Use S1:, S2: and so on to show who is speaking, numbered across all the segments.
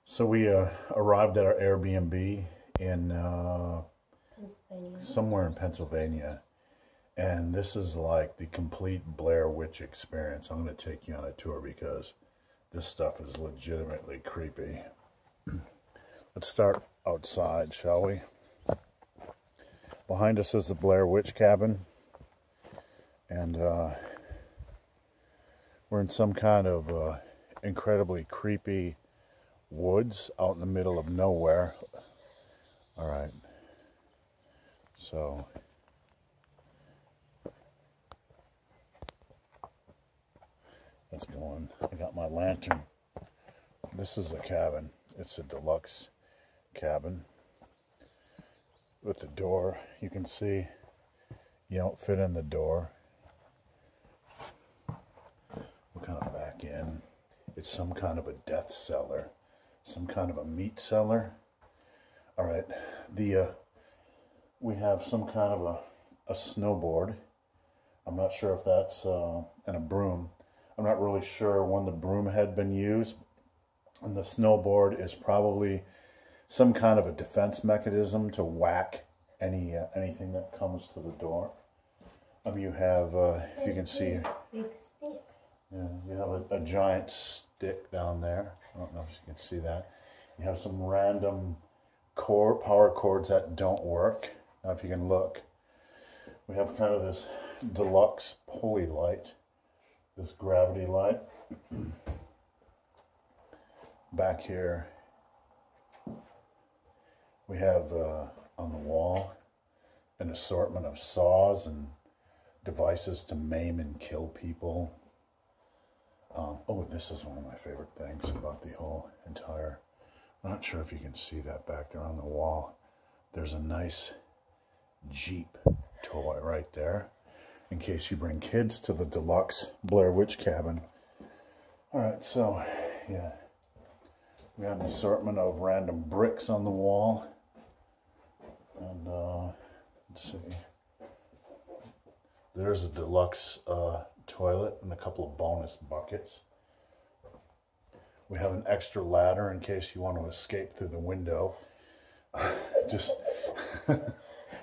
S1: So we arrived at our Airbnb in somewhere in Pennsylvania, and this is like the complete Blair Witch experience. I'm going to take you on a tour because this stuff is legitimately creepy. Let's start outside, shall we? Behind us is the Blair Witch cabin, and we're in some kind of incredibly creepy woods out in the middle of nowhere. All right, so let's go on. I got my lantern. This is a cabin. It's a deluxe cabin with the door. You can see you don't fit in the door. We'll kind of back in. It's some kind of a death cellar. Some kind of a meat cellar. All right, we have some kind of a snowboard. I'm not sure if that's and a broom. I'm not really sure when the broom had been used. And the snowboard is probably some kind of a defense mechanism to whack anything that comes to the door. You have, if you can see,
S2: big stick.
S1: Yeah, you have a giant stick down there. I don't know if you can see that. You have some random power cords that don't work. Now if you can look, we have kind of this deluxe pulley light, this gravity light. Back here, we have on the wall an assortment of saws and devices to maim and kill people. Oh, this is one of my favorite things about the whole entire... I'm not sure if you can see that back there on the wall. There's a nice Jeep toy right there, in case you bring kids to the deluxe Blair Witch cabin. All right, so, yeah. We have an assortment of random bricks on the wall. And, let's see. There's a deluxe toilet and a couple of bonus buckets. We have an extra ladder in case you want to escape through the window.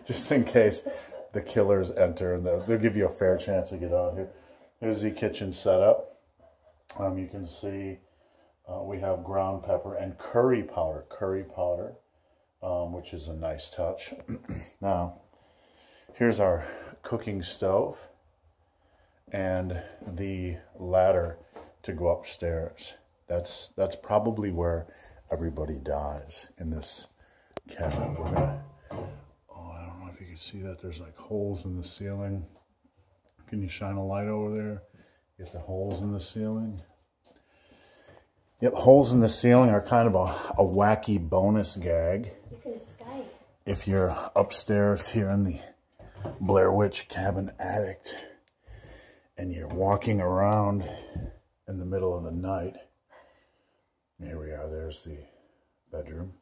S1: just in case the killers enter, and they'll give you a fair chance to get out here. Here's the kitchen setup. You can see we have ground pepper and curry powder, which is a nice touch. Now, here's our cooking stove and the ladder to go upstairs. That's probably where everybody dies, in this cabin. We're gonna, I don't know if you can see that. There's like holes in the ceiling. Can you shine a light over there? Get the holes in the ceiling. Yep, holes in the ceiling are kind of a wacky bonus gag.
S2: You can escape.
S1: If you're upstairs here in the Blair Witch cabin attic and you're walking around in the middle of the night. Here we are, there's the bedroom,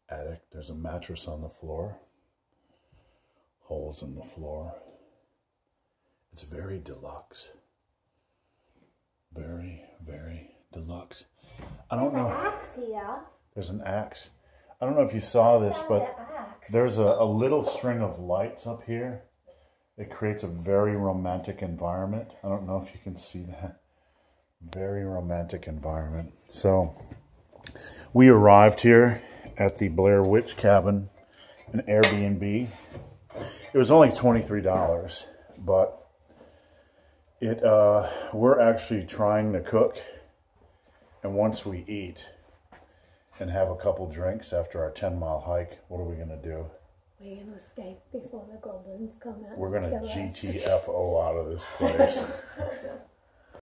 S1: attic. There's a mattress on the floor, holes in the floor. It's very deluxe. Very, very deluxe. I don't know.
S2: There's an axe here.
S1: There's an axe. I don't know if you saw this, but there's a little string of lights up here. It creates a very romantic environment. I don't know if you can see that. Very romantic environment. So we arrived here at the Blair Witch cabin, an Airbnb. It was only $23, but we're actually trying to cook. And once we eat and have a couple drinks after our 10-mile hike, what are we going to do?
S2: We're going to escape before the goblins come out.
S1: We're going to GTFO out of this place.